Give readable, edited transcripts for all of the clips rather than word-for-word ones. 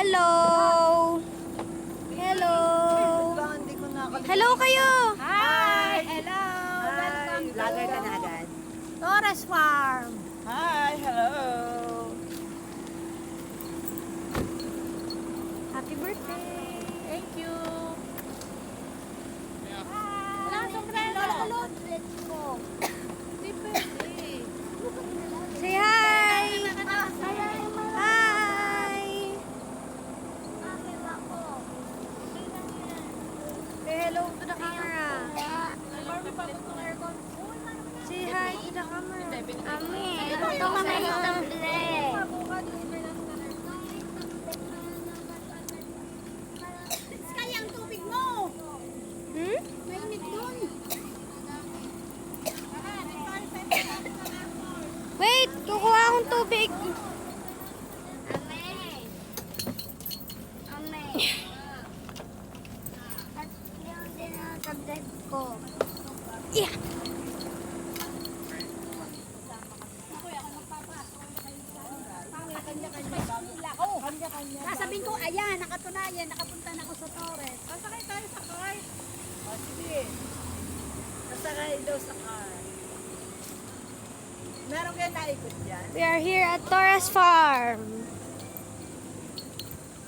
Hello! Hello! Hello kayo! Hi! Hello! Welcome to Vlogger ka na agad. Torres Farm. Hi! Hello! Happy birthday! Thank you. Wala kang sombrero. Let's go. Hindi pwede. Say hi! Hi! Say hello to the camera. Say hi to the camera. Ami, ito Sky, ang tubig mo. Hmm? Mainit dun. Wait! Kukuha akong tubig. At yung dinasabdad ko. Yeah! Sasabihin ko, ayan, nakatunayan, nakapunta na ako sa Torres. Sasakay tayo sa car. O, sige. Sasakay daw sa car. Meron kayo naikot dyan? We are here at Torres Farm.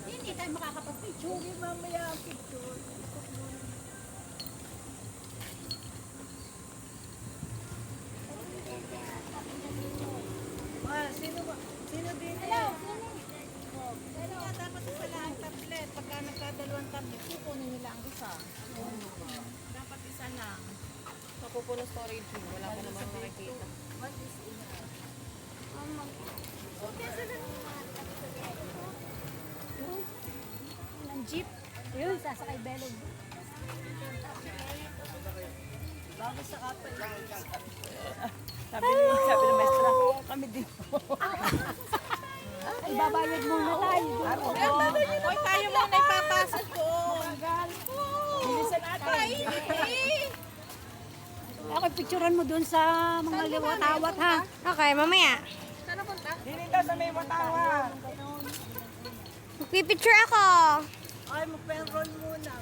Hindi tayo makakapag-picture. Sige, mamaya ang picture. Sino din? Hello! Pwede nga dapat isa lang ang tablet. Pagka nagkadalawang tablet, kukunin nila ang isa. Dapat isa lang. Sa pupuno storage room, wala pa namang makikita. What is in Ng jeep. Yun, sasakay belog. Bago sa kapal. Sabi ni maestra, kami din po. Ay, babayad muna tayo. Hoy, tayo muna ipapasok ko. Bilisan natin. Ako, picturean mo dun sa mga liwat-awat, ha? Okay, mamaya. Dili daw sa may matawa. Magpipicture ako. Ay, mag-penroll muna.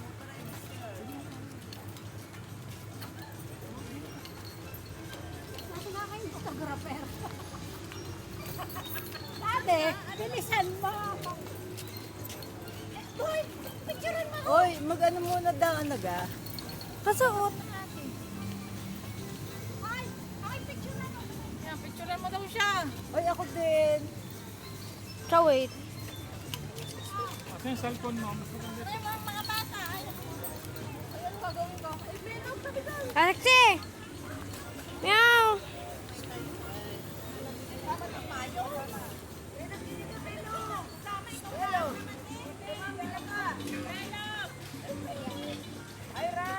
Nasa nga kayong photographer. Sabi, bilisan mo. Boy, picturean mo. Hoy, mag-ano muna daw, ano ga? Kasuot. Ay, picturean mo. Yan, picturean mo daw siya. Hoy, ako din. So wait. Kasi yung cellphone mo. Ay, mga bata. Ay, ayun, gagawin ko. Ay, meron kami doon. Alexi! Meow! Hello. Ira.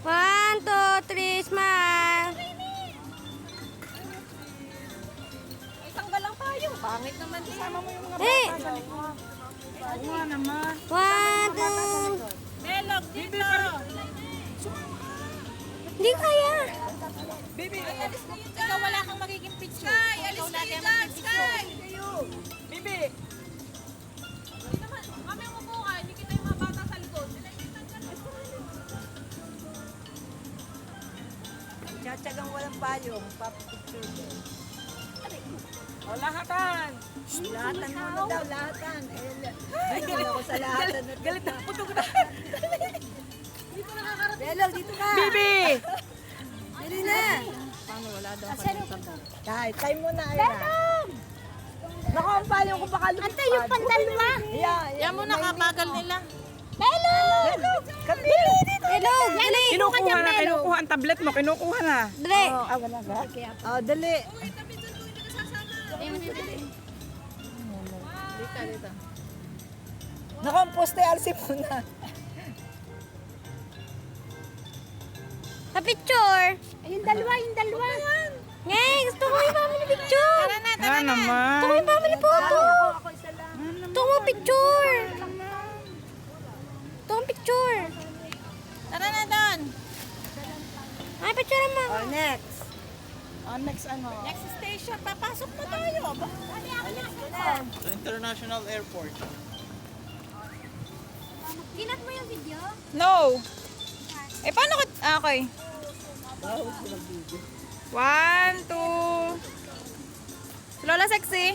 One, two, three, smile! Ay, tanggal lang tayo. Pangit naman. Isama mo yung mga Hey! bata sa likod. Oo nga naman. One, two... Melog, dito. Hindi kaya. Bibi, ikaw wala kang magiging picture. Sky, alis kayo dyan, Sky. Bibi. Kami umupo ka, hindi kita yung mga bata sa likod. Tsatsagang walang payong. Papicture ko. O, lahatan. Lahatan muna daw, lahatan. Ay, galit ako sa lahatan. Galit na puto ko na. Belog, dito ka. Bibi. Dili na. Paano wala daw Kahit, tayo muna, Ira. Naku, ang payong ko baka lumipad. Ante, yung pandalma. Yan mo na, kabagal nila. Belog! Kapili dito. Hello, dali! Kinukuha na, kinukuha ang tablet mo, kinukuha na. Dali! Ah, wala ba? Oh, dali. Dito. Naku, ang poste, alisin muna. Sa picture! Yung dalawa. Ngay, gusto ko yung family picture! Tara naman. Gusto ko yung family photo! Ako isa lang. Gusto ko picture! Gusto ko picture! Tara na doon. Ay, picture mo! Oh, next. Next ano? Next station, papasok na tayo. Dali ako na. Sa International Airport. Kinat mo yung video? No. Eh, paano ka... Okay. 1, 2... Si Lola Sexy.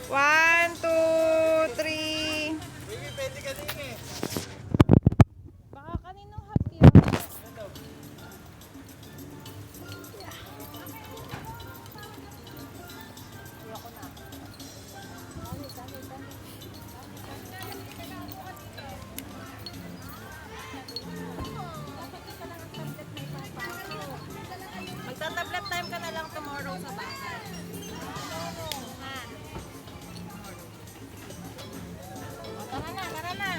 1, 2, 3... Baby, pwede ka din eh. Baka kaninong happy yun. Magta-tablet time ka na lang tomorrow sa bahay. Tara na, tara na.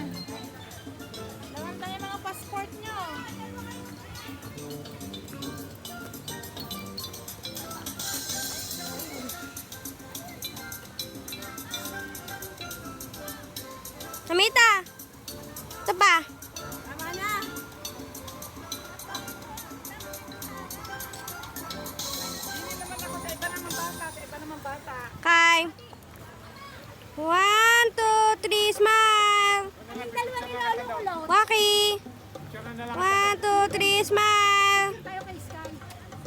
Lawan tayo mga passport nyo. Amita! Ito pa. Tama na. Hindi naman ako sa iba naman bata, sa iba naman bata. Kay. 1, 2, 3, smile. Dalawa ni Lolo Kulot. Waki. 1, 2, 3, smile. Tayo kay Sky.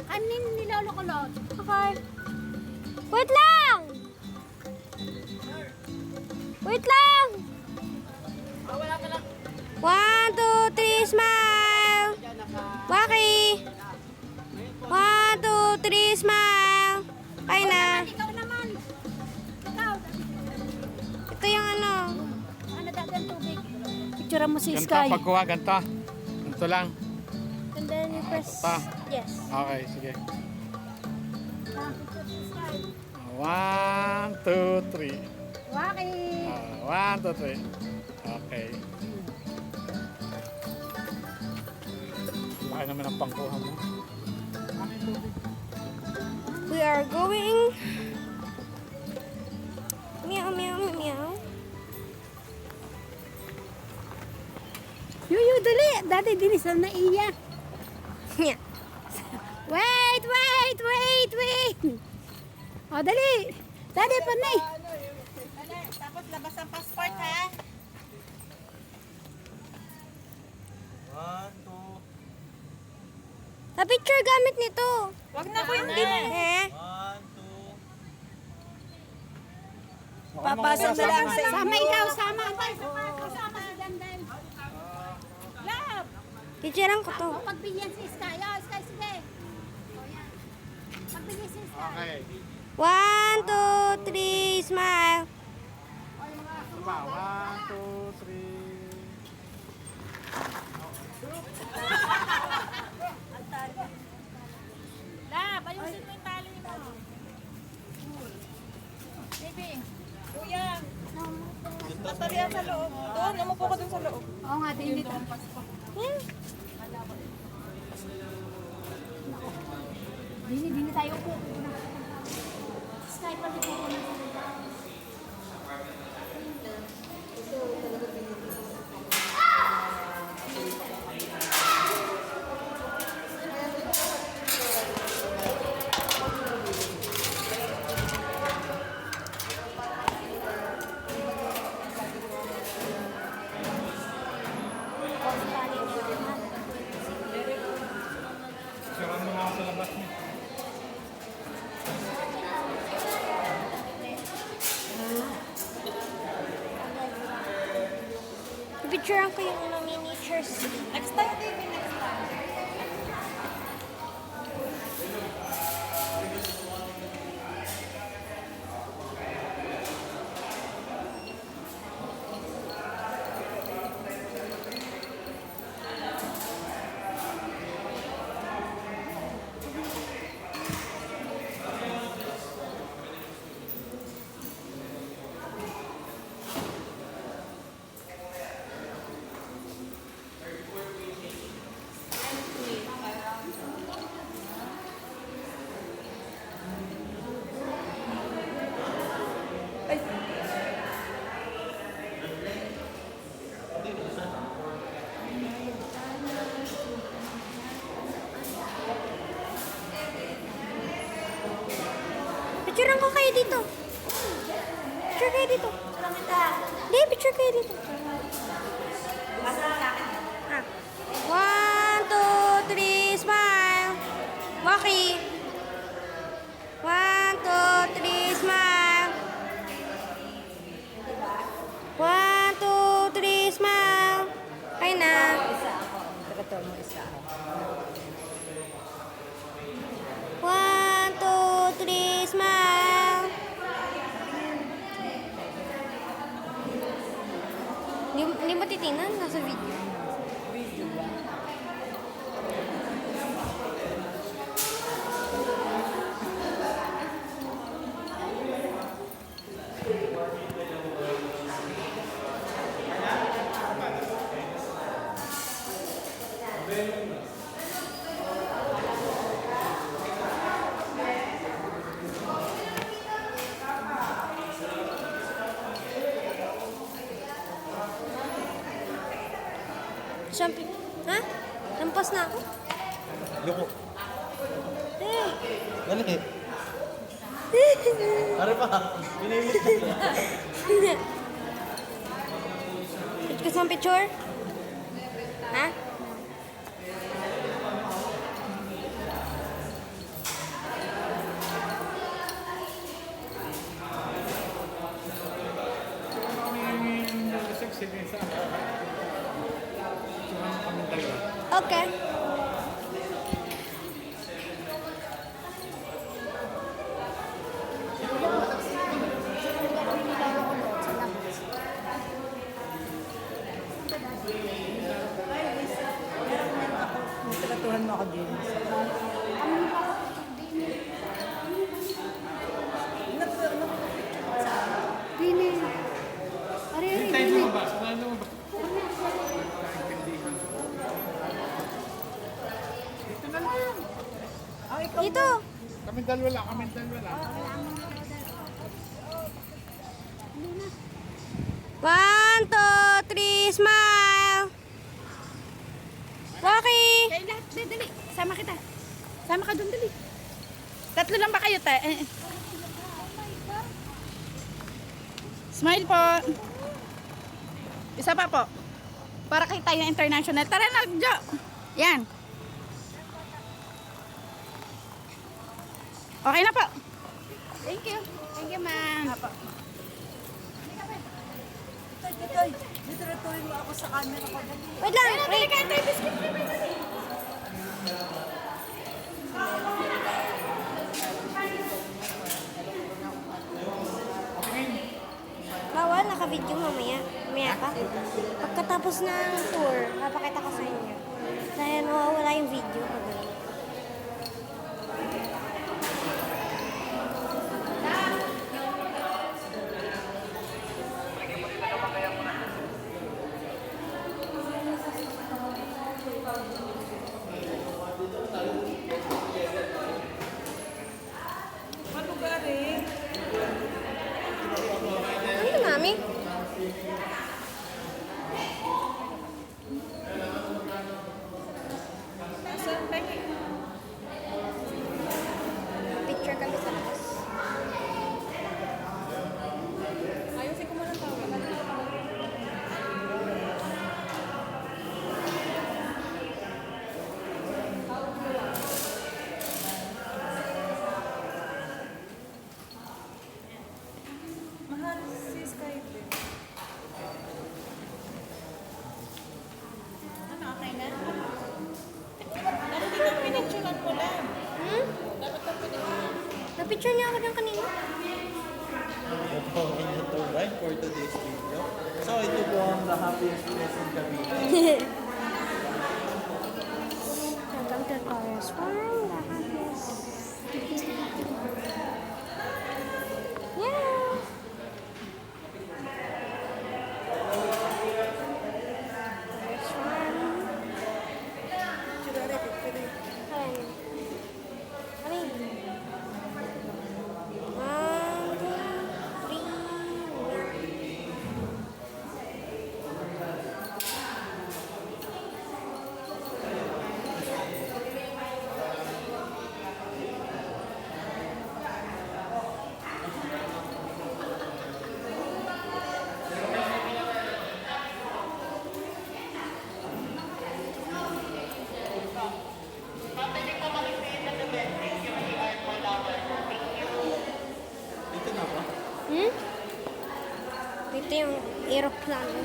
Kanin ni Lolo Kulot. Okay. Wait lang! Wait lang! 1, 2, 3, smile. Waki. 1, 2, 3, smile. Kaya na. Ikaw naman. Ikaw. Ito yung ano. Ano dagan tubig? Picture mo si Ganito, Sky. pagkuha, ganito. Ganito lang. And then you press Pa. yes. Okay, sige. Ah, picture si Sky. 1, 2, 3. Waki. 1, 2, 3. Okay. Laki naman ang pangkuha mo. We are going. Meow, meow, meow, meow. Yuyu, dali. Dati dinisan na iya. Yeah. Wait, wait, wait, wait. O, dali. Dali, panay. Dali, tapos labas ang passport ha. 1, 2, Sa picture gamit nito. Wag na ko hindi na. Eh? 1, 2. Papasok na lang sa Sama ikaw, sama. Sama si Dandan. lab. Picturean ko to. O, pagbigyan si Sky. O, Sky, sige. O, yan. Pagbigyan si Sky. Okay. 1, 2, 3, smile. Ito pa. 1, 2, 3. Lab, ayusin mo yung tali mo. Baby. Kuya. Tatalian sa loob. Doon, umupo ka doon sa loob. Oo nga, din dito. Hmm. Dini tayo po. Sky, pati po ko na. Sira mo na ako sa labas niya. Picturean ko yung ano, miniatures. Next time, baby. Next time. Picturean ko kayo dito. Picture kayo dito. Hindi, picture kayo dito. Ah. 1, 2, 3, smile. Waki. 1, 2, 3, smile. 1, 2, 3, smile. Kayo na. Ito mo isa. 1, 2, 3, smile. Hindi mo titingnan, nasa video. Siyempre, ha? Lampas na ako? Loko. Eh. Dali. Pare pa. Pinilit na. Gusto mo picture? Ha? Sige, sa kami dalawa. Okay. Tratuhan mo ako din. Bini. Ari, ari, Tayo bini. lumabas. Saan lumabas? Dito. Kami dalawa lang. Kami dalawa lang. 1, 2, 3, smile. Rocky. Kayo lahat, dali. Sama kita. Sama ka doon, dali. Tatlo lang ba kayo, te? Smile po. Isa pa po. Para kita yung international. Tara na, Jo. Yan. Okay na po. Thank you. Thank you, ma'am. Dito ratuhin mo ako sa camera ko. Wait lang. Wait. Bawal, naka-video mamaya. Mamaya pa. Pagkatapos ng tour, papakita ko sa inyo. Dahil mawawala yung video. Ano, mami? Picture kami sa labas. Ayusin ko muna ito. Mahal si Skype. Ano, okay na? Dapat ito pinicturan mo lang. Hmm? Dapat ito pinicturan. Na-picture niya ako ng kanina. Ito ang tour guide for today's video. So ito po ang the happiest place in Cavite. Welcome to Taurus Farm, the happiest. Yeah. Taurus Farm. Alin? Alin? 1, 2, 3, aeroplano.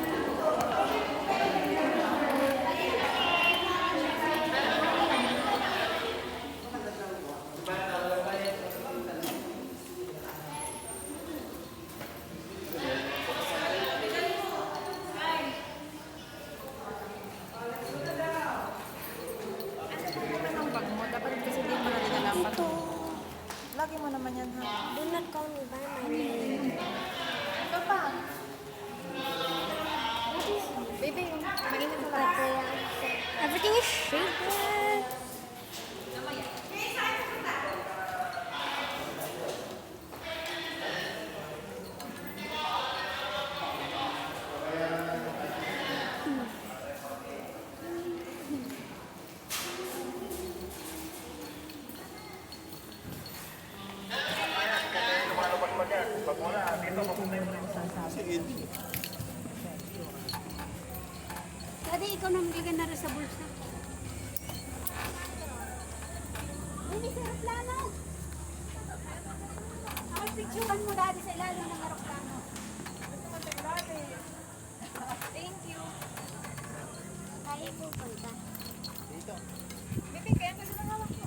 Ang bag mo, dapat kasi di mo na dinalaman. Lagi mo naman yan, ha? Do not call me by my name. Baby, mainit na Kaya, everything is shaded. Daddy, ikaw na magiging na rin sa bulsa. Hindi, sa aeroplano. Ako, picturean mo, Daddy, sa ilalim ng aeroplano. Thank you. Tayo pupunta. Baby, kaya kasi nangawak ko.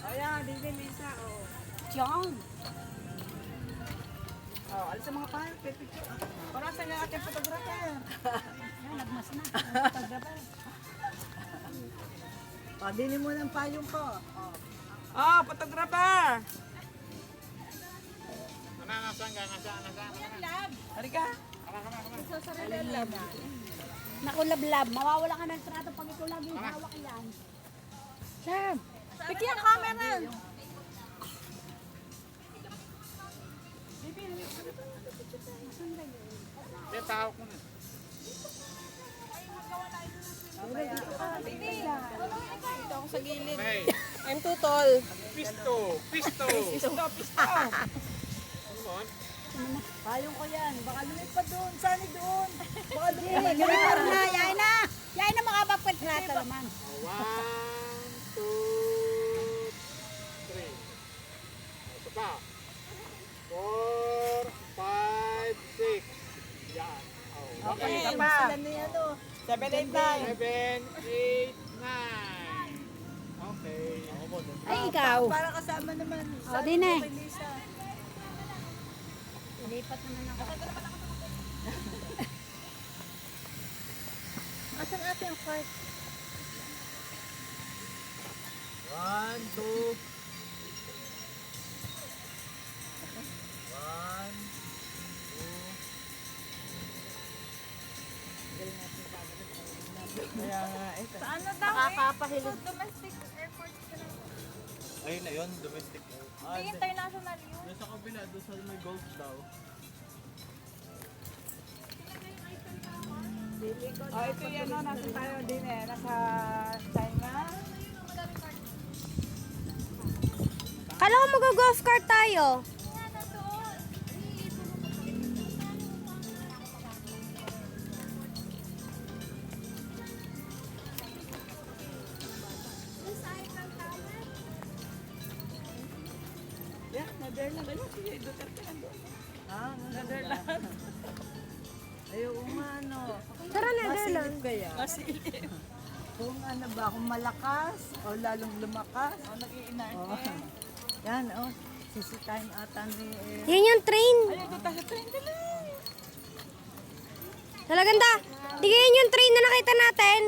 Ayan, Baby Lisa, oh. John. Oh, alis sa mga pahay, picture. Para sa nga ating photographer. Yan, nagmas na. Pabili mo ng payong ko. Oh, photographer! Halika. Naku, lablab. Mawawala ka ng trato pag ikaw laging hawak yan. Sam, piki ang camera. Kaya tawag mo na. Dito ako sa gilid. Hey, I'm tutol. pisto! Pisto! Pisto. Come on. Payong ko yan. Baka lumit pa doon. Saan doon? Baka lumit pa Yun na, yay na. Yay na makapagpit trato naman. 1, 2, 3. Ito pa. 4, 5, 6. Yan. Oh, Okay, okay. pa. Sila na yan, 7, 8, 9. 7, 8, 9. Okay. Ako mo. Ay, ikaw. Para kasama naman. O, din eh. Kay Lisa. Lipat naman ako. Asan ate ang card? 1, 2. 1, 2. Kaya nga, ito. Saan na daw Nakakapahilig. domestic airport ka lang. Ayun na yun, domestic mode. Hindi international yun. Doon sa kabila, doon sa may golf daw. Oh, ito yan, no? Nasa tayo din eh. Nasa China. Kala ko mag-golf cart tayo. Yan, Netherlands. Ayun, si Duterte nandun. Ah, Netherlands. Ayaw nga, no. Tara, Netherlands. Masilip kaya? Masilip. Kung ano ba, kung malakas o lalong lumakas. O, nag-i-inarte. Yan, oh. Sisitahin ata ni... Yan yung train. Ay, ito tayo train dali. Talaganda. Di yan yung train na nakita natin.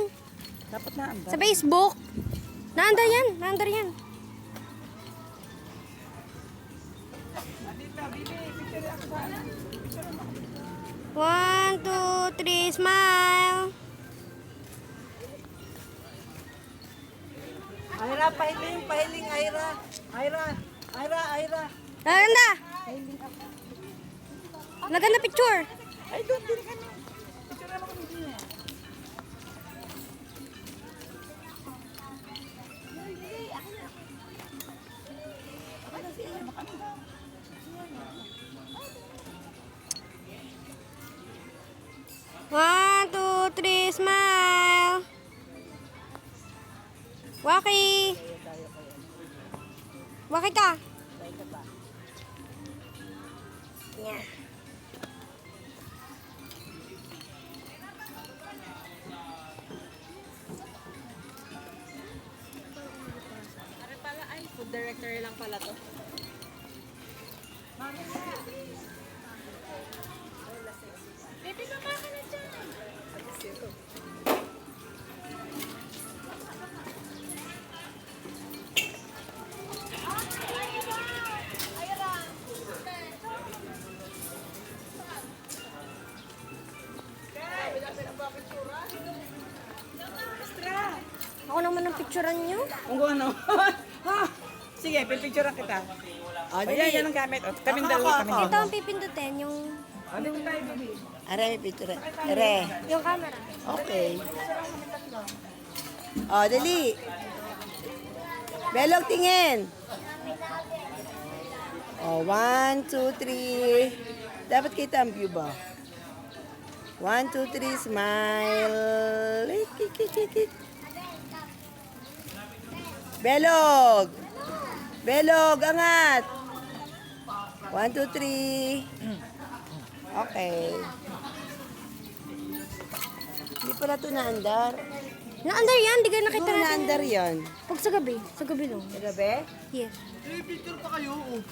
Dapat na ang Sa Facebook. Naandar yan. Naandar yan. Dito, Bibi, picture ako sa ano. 1, 2, 3, smile. Aira, pahiling, pahiling, Aira. Aira, Aira, Aira. Talaganda. Talaganda picture. Ay, doon, din ka na. Picture mo kami din eh. One, two, three, smile. Waki! Waki ka! Yeah. Ano pala ay, food director lang pala to. Baby, baba ka na dyan. Ako naman ang picturean nyo. Kung ano. Ha! Sige, pipicturean kita. Oh, O yan, yan ang gamit. O, kaming dalawa kami. Ito ang pipindutin, yung Dito tayo, baby. Are, may picture. Are. yung camera. Okay. Oh, dali. Belog tingin. Oh, 1, 2, 3. Dapat kita ang view ba? 1, 2, 3, smile. Kik. Belog. Belog, angat. 1, 2, 3. Okay. Hindi pala ito naandar. Naandar yan, di ka nakita Ito natin. naandar yan. Pag sa gabi lang. Sa gabi? Yes. Picture pa kayo. Oh.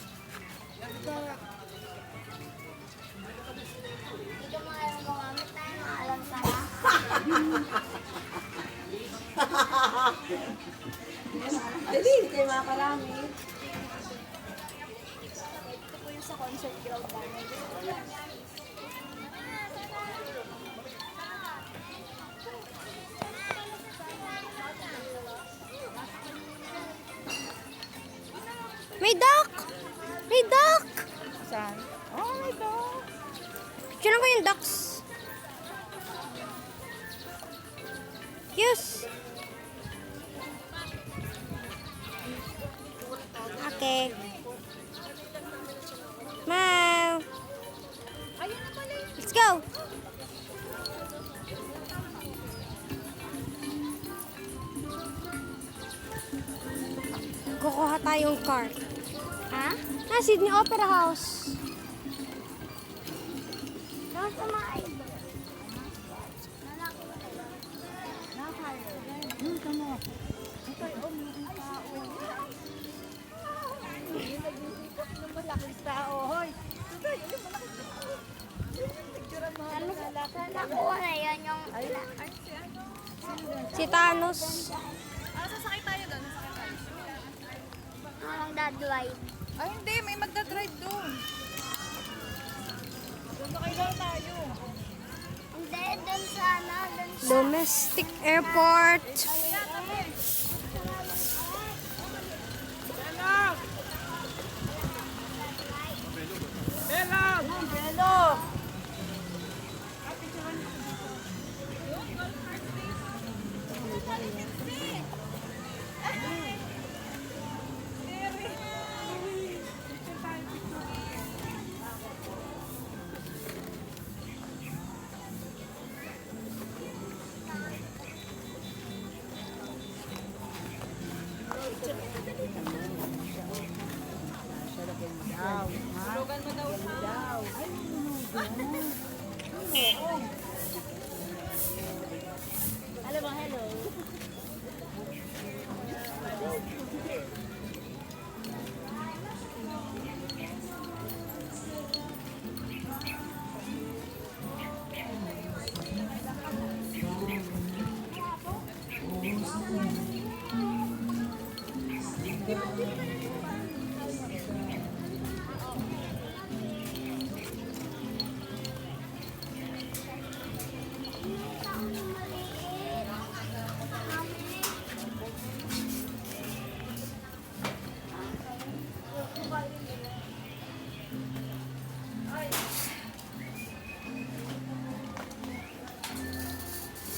Dali, hindi tayo makakarami. May duck! May duck! Saan? Oh, my God. Picturean ko yung ducks. Yes. Okay. Smile. Let's go. Kukuha tayong cart. Ha? Sydney Opera House. Nasa mga idol. Nakuha na yan yung... Si Thanos. Sasakay tayo doon. Sasakay tayo. Ang dadrive. Ay, hindi. May magdadrive doon. Doon na kayo tayo. Hindi, dun sana. Dun sa... Domestic Airport.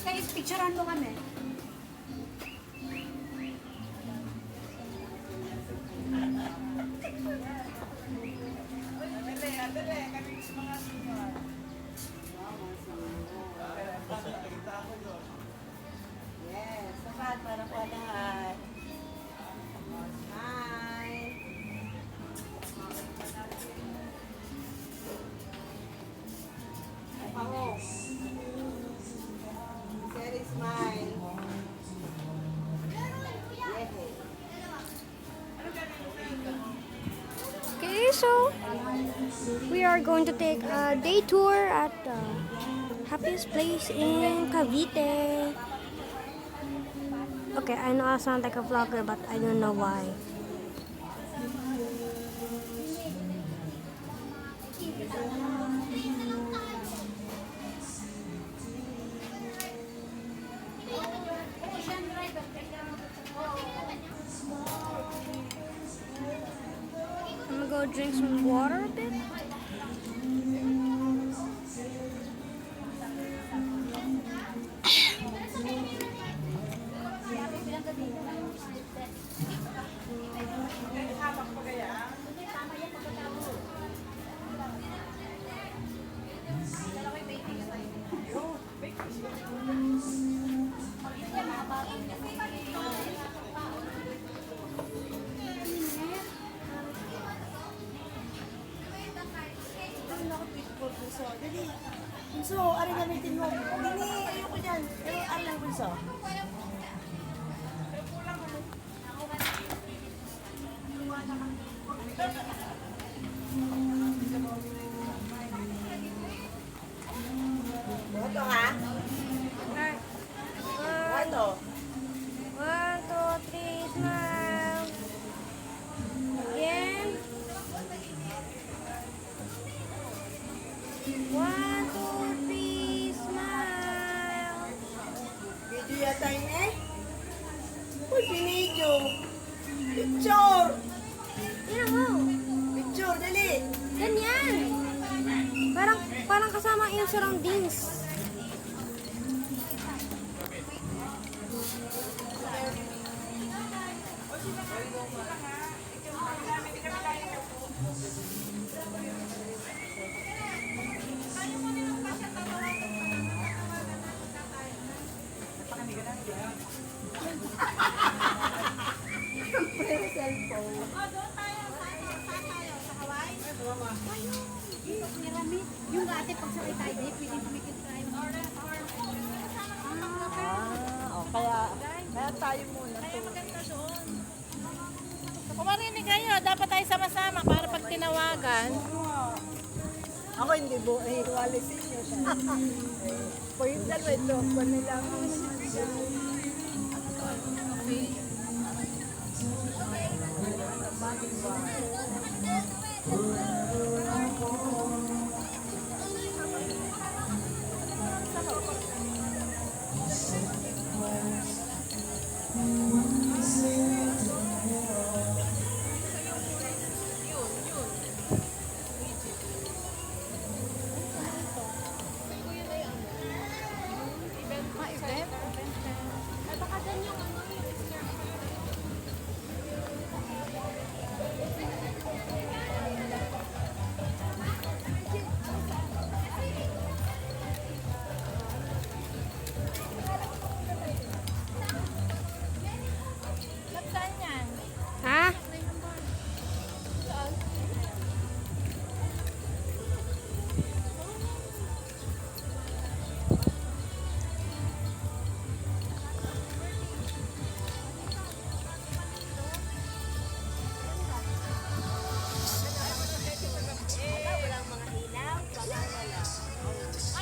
Guys, picturean mo kami. Yes, sapat para kuha lahat. now we are going to take a day tour at the happiest place in Cavite. Okay, I know I sound like a vlogger, but I don't know why. I'm gonna go drink some water a bit. So, ano gamitin mo? Hindi, ayoko dyan. Pero ano lang bunso? Ito ha? Ito. 1, 2, 3, smile. Again. 1, 2, 3, smile. Video yata yun eh. Uy, binidyo. Picture! Yan mo. Picture, dali. Ganyan. Parang kasama yung surroundings. Yung ate pag sakay tayo, di pwedeng pumikit tayo. Kaya tayo muna. Kaya maganda doon. Kung marinig kayo, dapat tayo sama-sama para pag tinawagan. Ako hindi po, walisin nyo siya. Po yung dalawa ito, po nila ako. Saan yan? Ha?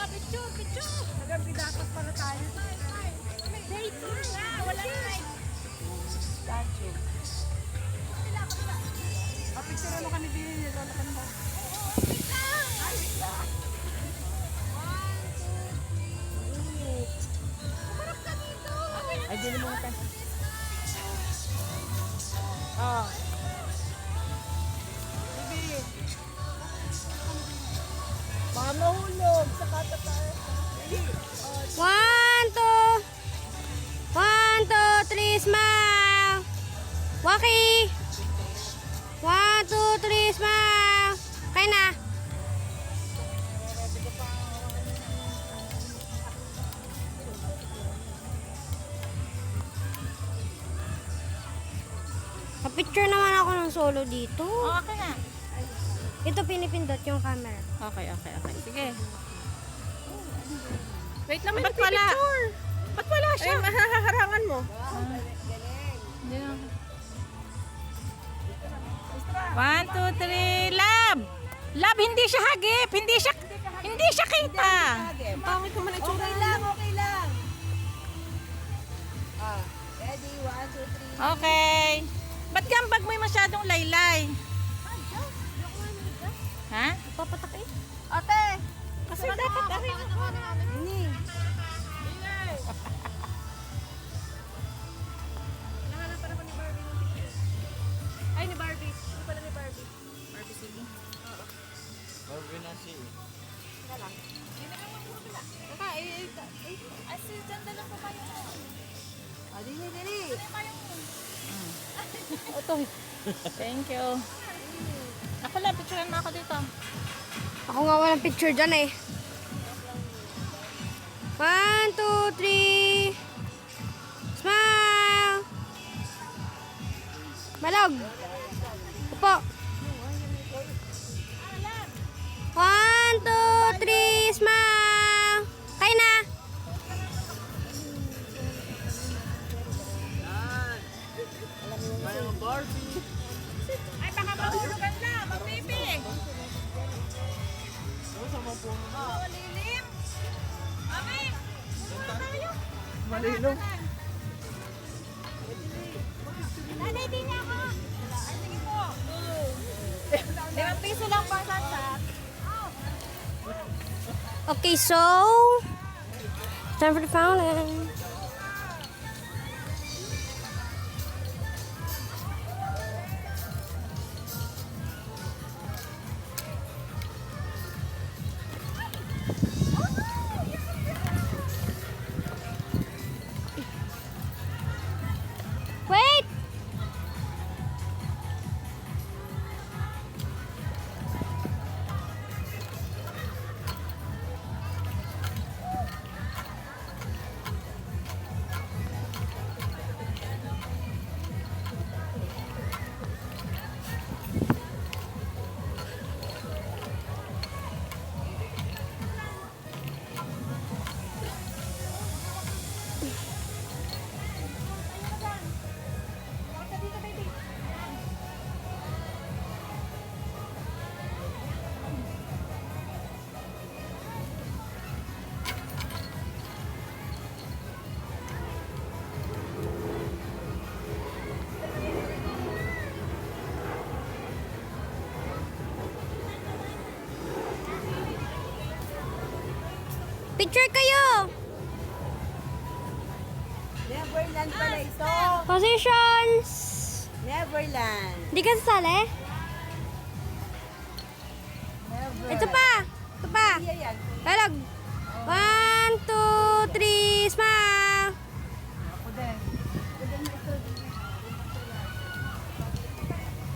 Picture, picture! Nagabi dapat para tayo. Day tour nga, wala na. Statue. Picture ano kami din, lola ka naman. Ay, dili mo natin. Ah. Bibi. Baka mahulog sa katataas. 1, 2, 3, smile. Waki. 1, 2, 3, smile. Kaya na. Picture naman ako ng solo dito. Okay na. Ito pinipindot yung camera. Okay. Sige. Wait lang, ba't wala? Ba't wala siya? Ay, mahaharangan mo. Hindi na. 1, 2, 3, lab! Love, hindi siya hagip. Hindi siya kita. Pangit naman ang tsura. Okay lang. Ah, ready? 1, 2, 3. Okay. Ba't gambag mo yung masyadong laylay? Ha? Papatak eh. Ate! Kasi dapat Ini. Ay, ni Barbie. Ano pala ni Barbie? Barbie na siya eh. Ay, si Janda lang pa kayo. Ah, dili. Thank you. Ako lang, picturean mo ako dito. Ako nga walang picture dyan eh. 1, 2, 3. Smile! Malog! Upo! 1, 2, 3. Smile! Kayo na! May Barbie. Ay, baka mahulugan na. Magpipig. Saan mo po? Oh, lilim. Mami, muna tayo. Malilong. Nanay, di niya ako. Ay, sige po. 5 piso lang pa sa chat. Okay, so... Time for the fountain. Wait! Picture kayo! Neverland pala ito. Positions! Neverland. Hindi ka sasali? Never. Ito pa! Ito pa! Yan. Talog! 1, 2, 3, smile! Ako din.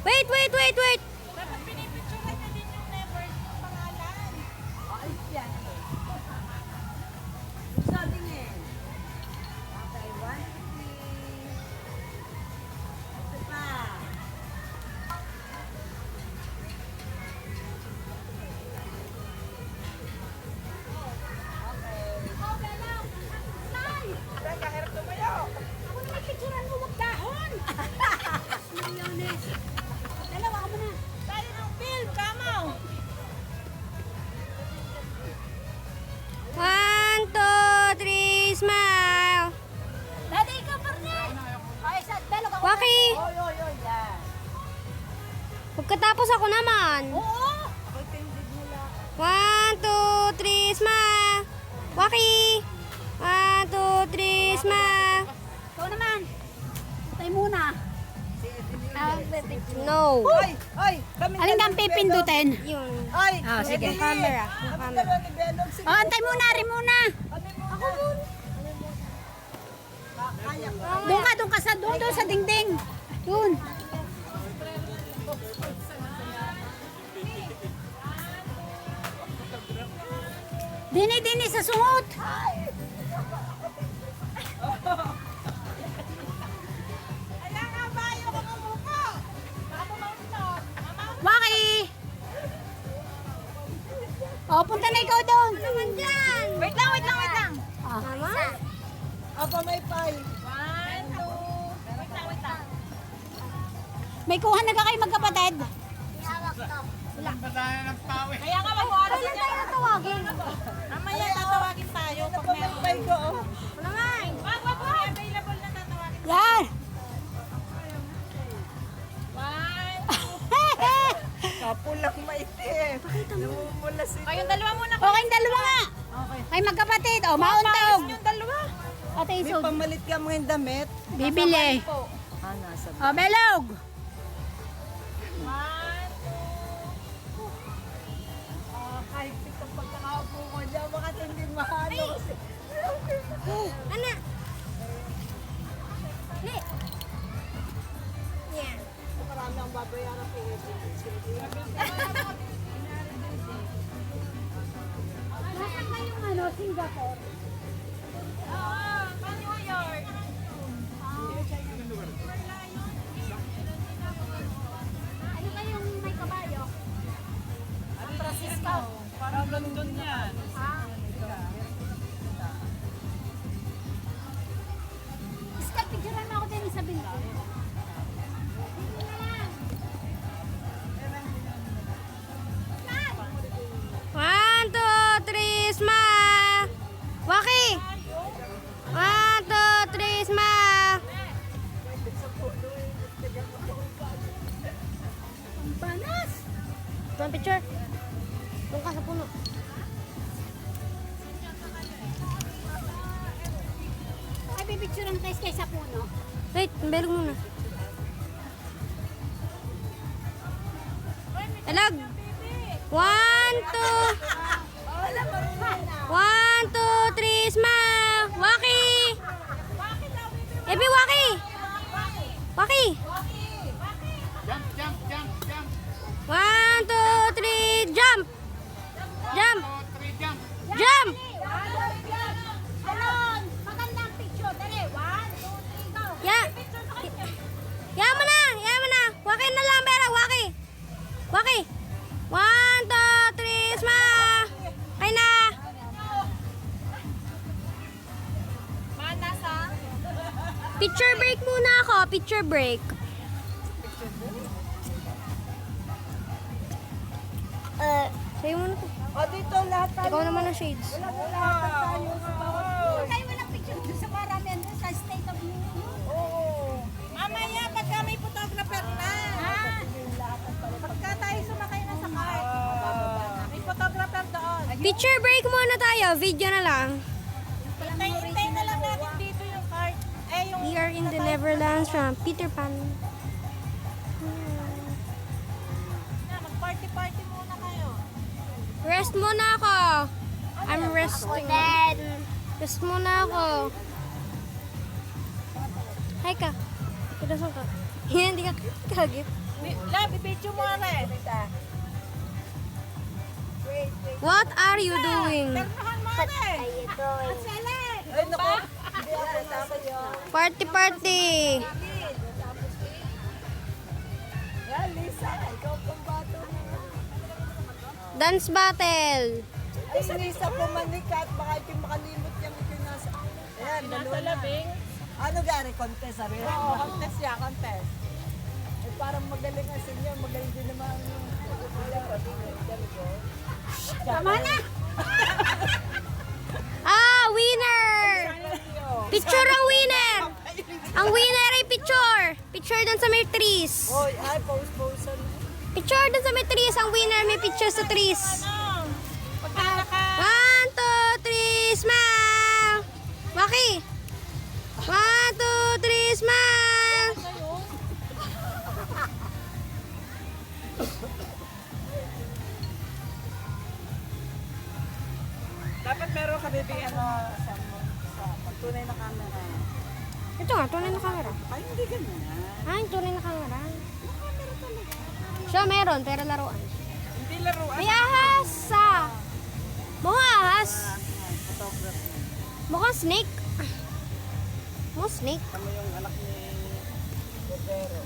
Wait! Dapat pinipicturean niya din yung never pangalan. Ayos yan. Gusto tingin. Okay, 1, 2, 3. Ito pa. Tayo ng film, kamaw. 1, 2, 3, smile! Daddy, ikaw pa rin. Ay, sa dalog ako. Waki! Oy, yan. Pagkatapos ako naman. Oo. 1, 2, 3, smile! Waki! 1, 2, 3, smile! Ikaw naman. Tayo muna. No! Ay, kami Alin kang pipindutin? Yun. Ay, Ah, sige. Yung camera. Yung camera. ni Belog. Sige. Oh, antay muna, rin muna. Ako muna. Kaya ko. Doon ka sa dingding. Doon. Dini sa sungot. Waki! Oh, punta na ikaw doon. Wait lang. Mama? Apa may pay. May kuha na ka kayo magkapatid. Badana ng pawis. Kaya nga mag-oras Kailan tayo natawagin? Mamaya tatawagin tayo pag Pagpay ko. Ano nga? Wag, available na tatawagin. Yan! One. Kapulang maitim. Namumula si... Kayong dalawa muna. Okay, dalawa nga. Ay, magkapatid. O, mauntog. Yung dalawa. Ate May Isog. pamalit ka mga damit. Bibili. Nasa... O, Belog. One. Kahit itong pagkakaupo ko dyan, baka hindi mahalo. Ana. Li. Yan. Marami ang babayaran ko. Nasaan ba yung ano, Singapore? New York. Ano kayong may kabayo? Francisco. Parang London yan. Iskal, picturean mo ako din sa binto. One, two, three, smile. Waki. One, two, three, smile. Ang banas. Ito ang picture. Doon ka sa puno. Ay, pipicturean tayo kay sa puno. Wait, belog muna. Talag. One, two. One, two, three, smile. Waki. Ebi, waki. Waki. Jump, jump, jump, jump. One, two, three, jump. Jump. 2, 3, jump. Jump. Alon, magandang picture. Dali, 1, 2, 3, go. Ya. Picture sa kanya. Yan mo na. Yan mo na. Waki na lang, Bera. Waki. Waki. One, two, three, smile. Kaya na. Manasa. Picture break muna ako. Picture break. Sa'yo muna to. O dito lahat tayo. Ikaw naman ang shades. Lahat tayo sa bawat floor. Tayo walang picture doon sa Paramen sa State of New York. Oo. Mamaya, pagka may photographer na. Pagka tayo sumakay na sa cart. May photographer doon. Picture break muna tayo. Video na lang. Hintayin na lang natin dito yung cart. Eh, yung... We are in the Neverlands from Peter Pan. Mag-party-party muna kayo. Rest muna ako. I'm resting. Rest muna ako. Hi ka. Kinasan ka. Hindi ka kagip. Lab, i-video mo rin. What are you doing? Ternahan mo rin. At sali. Ay, naku. Hindi ako natayo. Party party. Yan, Lisa. Ikaw pang bato. Dance battle. Ay, Lisa, pumanikat. Baka hindi makalimot yung pinasa. Ayan, dalawa na. Ano gari? Contest, sabi? Oo, contest yan, contest. Ay, parang magaling ang senior. Magaling din naman. Tama na. Winner. Picture ang winner. Ang winner ay picture. Picture dun sa may trees. Hoy, ay, pose. Picture dun sa may trees. Ang winner may picture sa trees. Pagka naka... 1, 2, 3, smile. Waki. 1, 2, 3, smile. Dapat meron ka bibigyan sa tunay na camera. Ito nga, tunay na camera. Ay, hindi ganun. Ay, tunay na camera. Siya meron, pero laruan. Hindi laruan. May ahas sa... Mukhang ahas. Mukhang snake. Mukhang snake. Kami yung anak ni Cordero.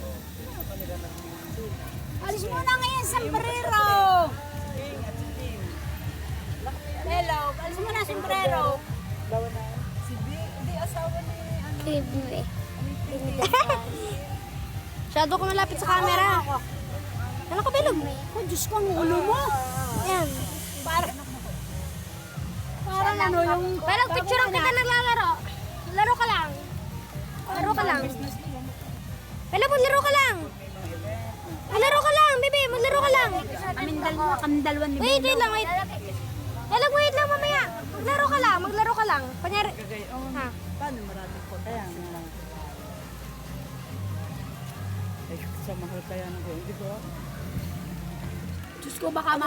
Alis mo na ngayon, sombrero. Hello, alis mo na sombrero. Dawa na. Si B, hindi asawa ni ano. Hindi. Shadow ko malapit sa camera. Ano ka bilog? Diyos ko, ang ulo mo. Yan. Parang ano yung... Pero picture ang kita naglalaro. Laro ka lang. Laro ka lang. Pero maglaro ka lang. Maglaro ka lang, baby. Maglaro ka lang. Kami dalawan ni Wait lang, wait. Wait lang mamaya. Maglaro ka lang, maglaro ka lang. Panyari. Ha? Paano maraming po? Kaya nga. Sa mahal kaya ng hindi ko. Diyos ko, baka